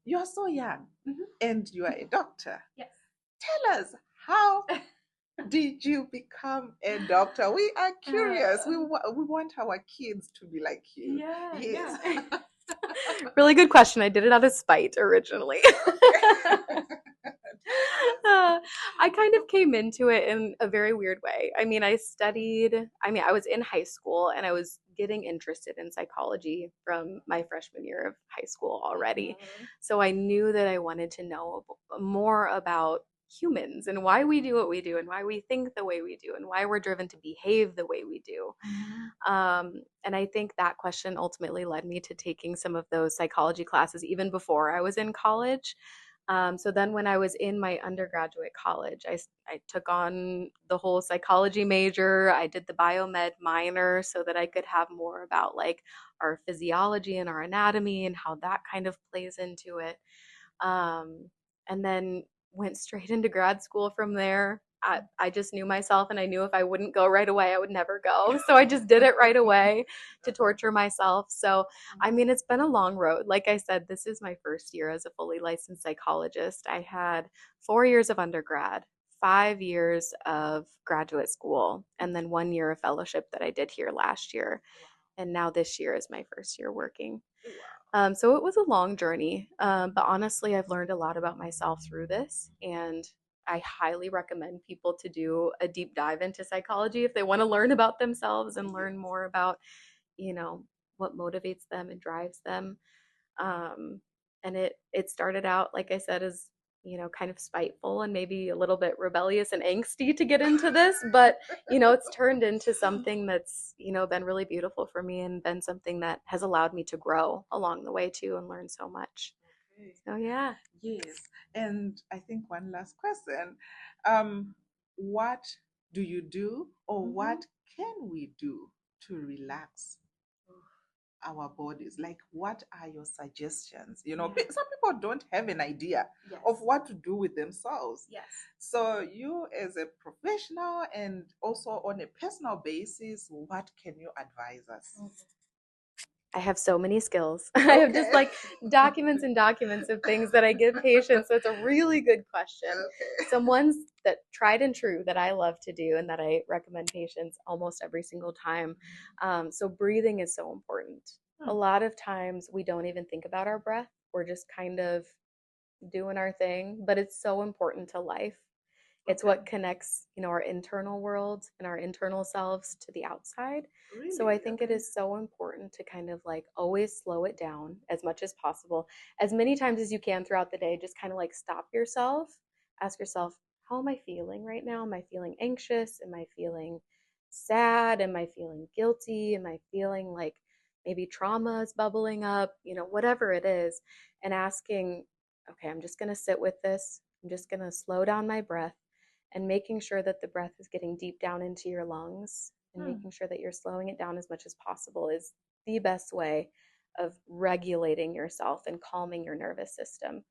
you're so young Mhm. and you are a doctor. Yes. Tell us, how did you become a doctor? We are curious. We want our kids to be like you. Yeah, Yes. yeah. Really good question. I did it out of spite originally. I kind of came into it in a very weird way. I mean, I was in high school and I was getting interested in psychology from my freshman year of high school already. Mhm. So I knew that I wanted to know more about humans and why we do what we do and why we think the way we do and why we're driven to behave the way we do. Mhm. And I think that question ultimately led me to taking some of those psychology classes even before I was in college. So then when I was in my undergraduate college, I took on the whole psychology major. I did the biomed minor so that I could have more about like our physiology and our anatomy and how that kind of plays into it. Um, and then went straight into grad school from there. I just knew myself and I knew if I wouldn't go right away, I would never go. So I just did it right away to torture myself. So, I mean, it's been a long road. Like I said, this is my first year as a fully licensed psychologist. I had 4 years of undergrad, 5 years of graduate school, and then 1 year of fellowship that I did here last year. And now this year is my first year working. So it was a long journey, but honestly, I've learned a lot about myself through this, and I highly recommend people to do a deep dive into psychology if they want to learn about themselves and learn more about, you know, what motivates them and drives them. Um, and it started out, like I said, as kind of spiteful and maybe a little bit rebellious and angsty to get into this, but it's turned into something that's been really beautiful for me and been something that has allowed me to grow along the way too and learn so much. Okay. So yeah. Yes. And I think one last question. Um, what do you do, or Mhm. what can we do to relax our bodies? Like, what are your suggestions? Yeah. Some people don't have an idea Yes. of what to do with themselves. Yes. So, you as a professional and also on a personal basis, what can you advise us? I have so many skills. I have just Okay. like documents and documents of things that I give patients. So it's a really good question. Okay. Some ones that tried and true that I love to do and that I recommend patients almost every single time. So breathing is so important. A Hmm. lot of times we don't even think about our breath. We're just kind of doing our thing, but it's so important to life. It's Okay. what connects, our internal world and our internal selves to the outside. So Really? I think it Okay. is so important to kind of like always slow it down as much as possible, as many times as you can throughout the day. Just kind of like stop yourself, ask yourself, how am I feeling right now? Am I feeling anxious? Am I feeling sad? Am I feeling guilty? Am I feeling like maybe trauma is bubbling up? Whatever it is, and asking, okay, I'm just going to sit with this. I'm just going to slow down my breath and making sure that the breath is getting deep down into your lungs and Hmm. making sure that you're slowing it down as much as possible is the best way of regulating yourself and calming your nervous system.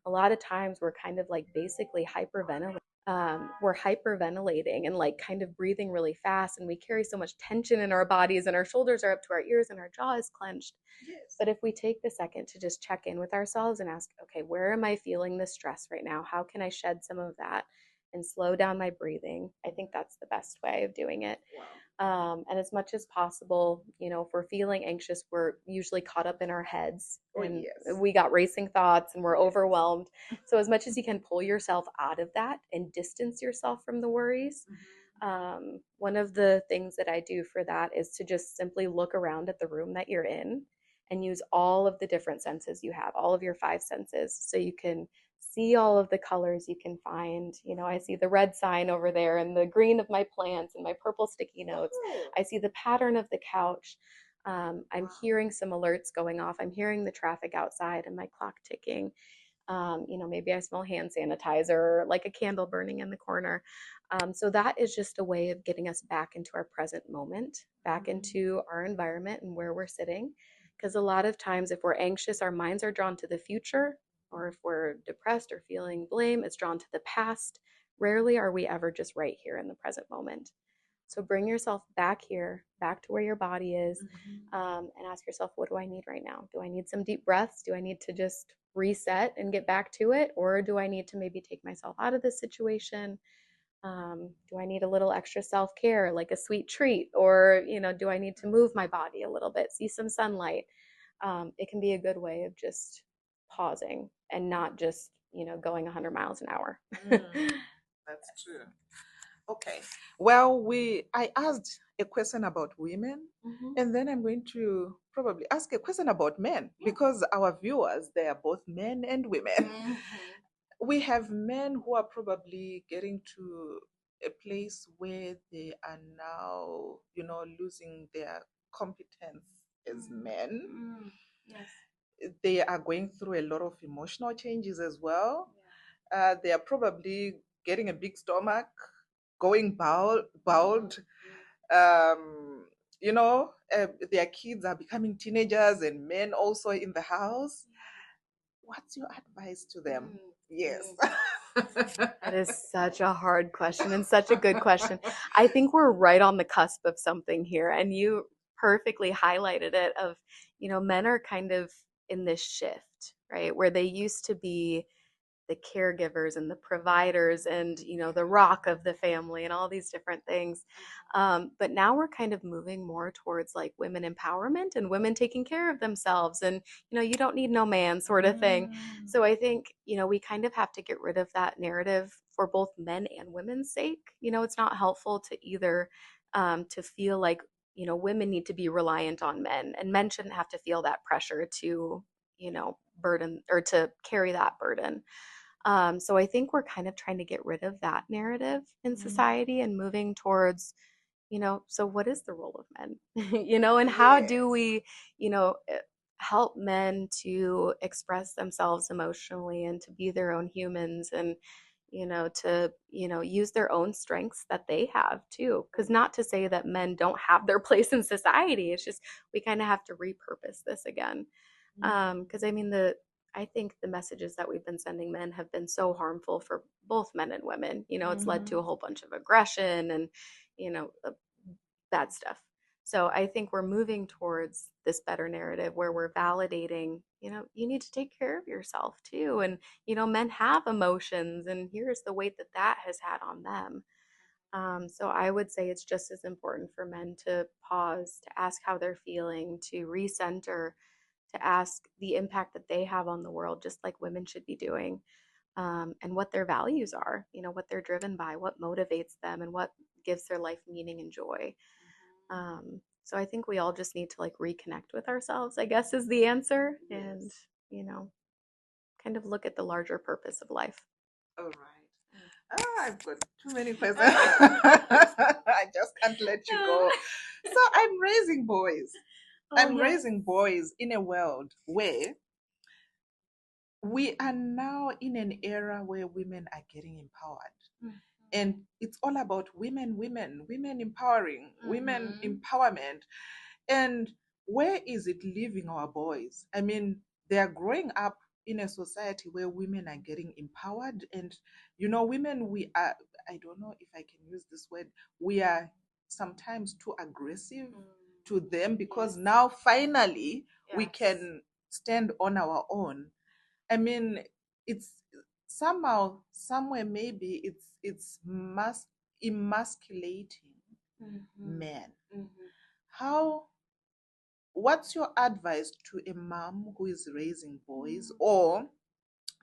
A lot of times we're kind of like basically hyperventilating. We're hyperventilating and like kind of breathing really fast, and we carry so much tension in our bodies, and our shoulders are up to our ears, and our jaw is clenched. Yes. But if we take the second to just check in with ourselves and ask, okay, where am I feeling the stress right now? How can I shed some of that and slow down my breathing? I think that's the best way of doing it. Wow. And as much as possible, if we're feeling anxious, we're usually caught up in our heads Oh, and yes. we got racing thoughts and we're Yes. overwhelmed. So, as much as you can pull yourself out of that and distance yourself from the worries, one of the things that I do for that is to just simply look around at the room that you're in and use all of the different senses you have, all of your five senses. So you can see all of the colors you can find. I see the red sign over there and the green of my plants and my purple sticky notes. Oh. I see the pattern of the couch. I'm hearing some alerts going off. I'm hearing the traffic outside and my clock ticking. Maybe I smell hand sanitizer or like a candle burning in the corner. So that is just a way of getting us back into our present moment, back into our environment and where we're sitting. Because a lot of times, if we're anxious, our minds are drawn to the future, or if we're depressed or feeling blame, it's drawn to the past. Rarely are we ever just right here in the present moment. So bring yourself back here, back to where your body is, Mhm. and ask yourself, what do I need right now? Do I need some deep breaths? Do I need to just reset and get back to it? Or do I need to maybe take myself out of this situation? Do I need a little extra self-care, like a sweet treat? Or, do I need to move my body a little bit, see some sunlight? It can be a good way of just pausing and not just, going 100 miles an hour. That's true. Okay. Well, I asked a question about women, Mhm. and then I'm going to probably ask a question about men because our viewers, they are both men and women. Mhm. We have men who are probably getting to a place where they are now, losing their competence as men. Mm. Yes. They are going through a lot of emotional changes as well. They are probably getting a big stomach, going bald. Um, their kids are becoming teenagers and men also in the house. What's your advice to them? Yes. That is such a hard question and such a good question. I think we're right on the cusp of something here, and you perfectly highlighted it of, men are kind of in this shift, right? Where they used to be the caregivers and the providers and the rock of the family and all these different things, but now we're kind of moving more towards like women empowerment and women taking care of themselves, and you don't need no man sort of thing. So I think we kind of have to get rid of that narrative for both men and women's sake. It's not helpful to either, to feel like women need to be reliant on men, and men shouldn't have to feel that pressure to burden or to carry that burden. So I think we're kind of trying to get rid of that narrative in society and moving towards, so what is the role of men? And how do Yes. we, help men to express themselves emotionally and to be their own humans, and, to, use their own strengths that they have too. Because not to say that men don't have their place in society, it's just we kind of have to repurpose this again. Because I think the messages that we've been sending men have been so harmful for both men and women. It's led to a whole bunch of aggression and, bad stuff. So I think we're moving towards this better narrative where we're validating, you need to take care of yourself too. And, men have emotions, and here's the weight that that has had on them. So I would say it's just as important for men to pause, to ask how they're feeling, to recenter, to ask the impact that they have on the world, just like women should be doing, and what their values are, what they're driven by, what motivates them, and what gives their life meaning and joy. So I think we all just need to like reconnect with ourselves, I guess, is the answer, and, Yes. you know, kind of look at the larger purpose of life. All right. Oh, I've got too many questions. I just can't let you go. So I'm raising boys. Oh, I'm yes. raising boys in a world where we are now in an era where women are getting empowered. And it's all about women empowering, women empowerment. And where is it leaving our boys? I mean, they are growing up in a society where women are getting empowered. And, women, we are, I don't know if I can use this word, we are sometimes too aggressive to them because now finally we can stand on our own. I mean, it's somehow, somewhere, maybe it's emasculating men. How What's your advice to a mom who is raising boys, or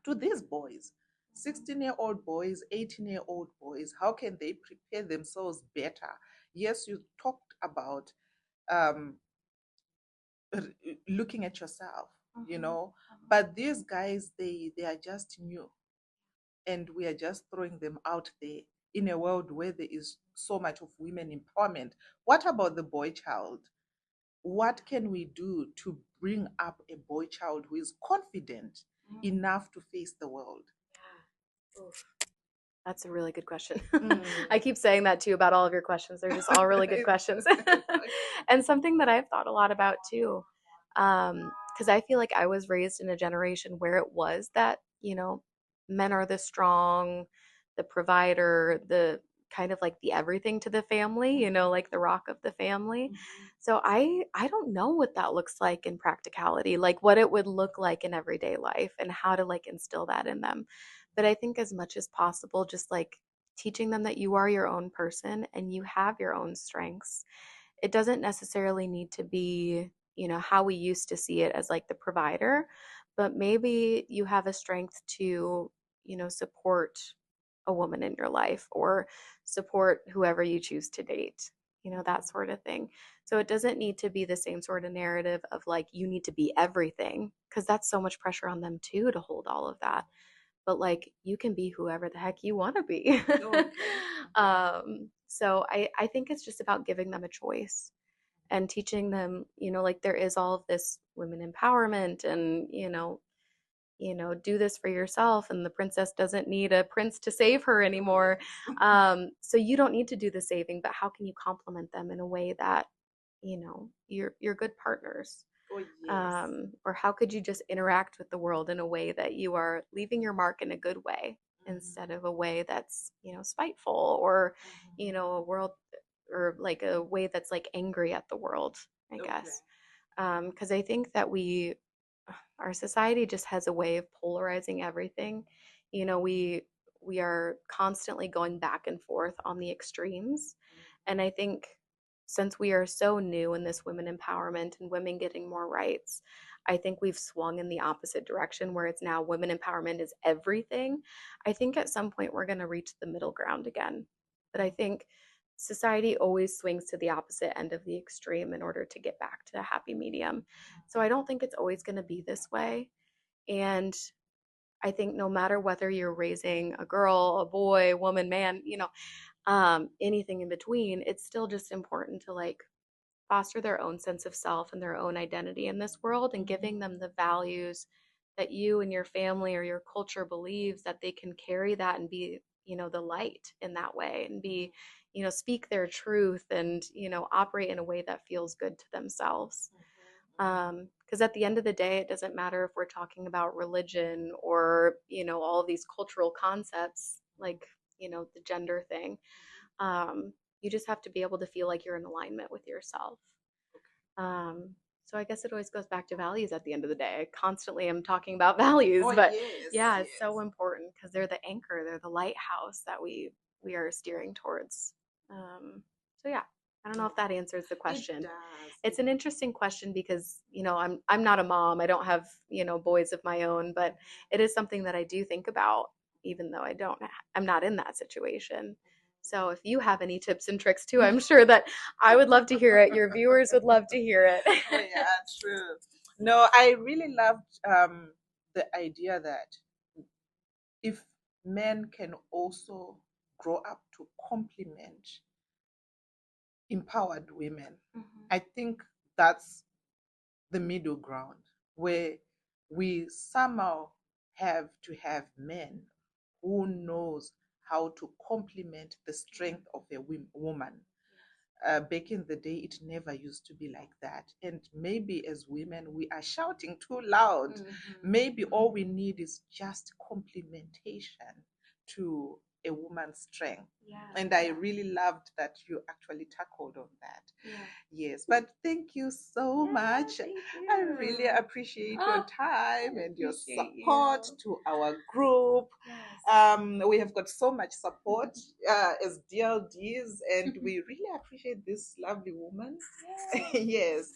to these boys, 16-year-old boys, 18-year-old boys? How can they prepare themselves better? Yes, you talked about um, looking at yourself, but these guys, they are just new, and we are just throwing them out there in a world where there is so much of women empowerment. What about the boy child? What can we do to bring up a boy child who is confident enough to face the world? Yeah. That's a really good question. I keep saying that too about all of your questions. They're just all really good questions. And something that I've thought a lot about too, because I feel like I was raised in a generation where it was that, men are the strong, the provider, the kind of like the everything to the family, like the rock of the family. Mhm. So I don't know what that looks like in practicality, like what it would look like in everyday life and how to like instill that in them. But I think as much as possible, just like teaching them that you are your own person and you have your own strengths. It doesn't necessarily need to be, how we used to see it as like the provider, but maybe you have a strength to, support a woman in your life or support whoever you choose to date, that sort of thing. So it doesn't need to be the same sort of narrative of like you need to be everything, because that's so much pressure on them too to hold all of that. But like you can be whoever the heck you want to be. Okay. So I think it's just about giving them a choice and teaching them, like there is all of this women empowerment and, do this for yourself, and the princess doesn't need a prince to save her Oh, anymore. yes. So you don't need to do the saving, but how can you complement them in a way that, you're good partners? Oh, yes. Or how could you just interact with the world in a way that you are leaving your mark in a good way instead Mhm. of a way that's, spiteful, or, Mhm. a world, or like a way that's like angry at the world, I Okay. guess. Because I think that our society just has a way of polarizing everything. We are constantly going back and forth on the extremes. And I think since we are so new in this women empowerment and women getting more rights, I think we've swung in the opposite direction where it's now women empowerment is everything. I think at some point we're going to reach the middle ground again. But I think society always swings to the opposite end of the extreme in order to get back to a happy medium. So I don't think it's always going to be this way. And I think no matter whether you're raising a girl, a boy, woman, man, anything in between, it's still just important to like foster their own sense of self and their own identity in this world, and giving them the values that you and your family or your culture believes, that they can carry that and be, the light in that way, and be, speak their truth and, operate in a way that feels good to themselves. Because at the end of the day, it doesn't matter if we're talking about religion or, all of these cultural concepts, like, the gender thing. You just have to be able to feel like you're in alignment with yourself. Um, so I guess it always goes back to values at the end of the day. I constantly am talking about values, Oh, but yes, yeah, it's so yes. important because they're the anchor, they're the lighthouse that we are steering towards. So yeah, I don't know if Oh, that answers the it question. does. It's an interesting question because, I'm not a mom. I don't have, boys of my own, but it is something that I do think about, even though I'm not in that situation. So if you have any tips and tricks too, I'm sure that I would love to hear it. Your viewers would love to hear Oh, it. yeah, true. No, I really loved the idea that if men can also grow up to complement empowered women, Mhm. I think that's the middle ground where we somehow have to have men who knows how to complement the strength of a woman. Back in the day, it never used to be like that. And maybe as women, we are shouting too loud. Maybe all we need is just complementation to a woman's strength. Yeah, And I yeah, really loved that you actually tackled on that. yeah. Yes, but thank you so Yeah, much. thank I really you. appreciate your Oh, time I and your appreciate support you. to our group. Yes. We have got so much support as DLDs, and we really appreciate this lovely woman. Yes.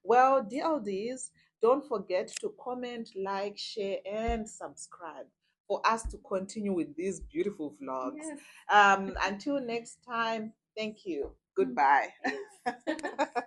Well, DLDs, don't forget to comment, like, share, and subscribe for us to continue with these beautiful vlogs. Yes. Until next time, thank you. Goodbye. Thanks.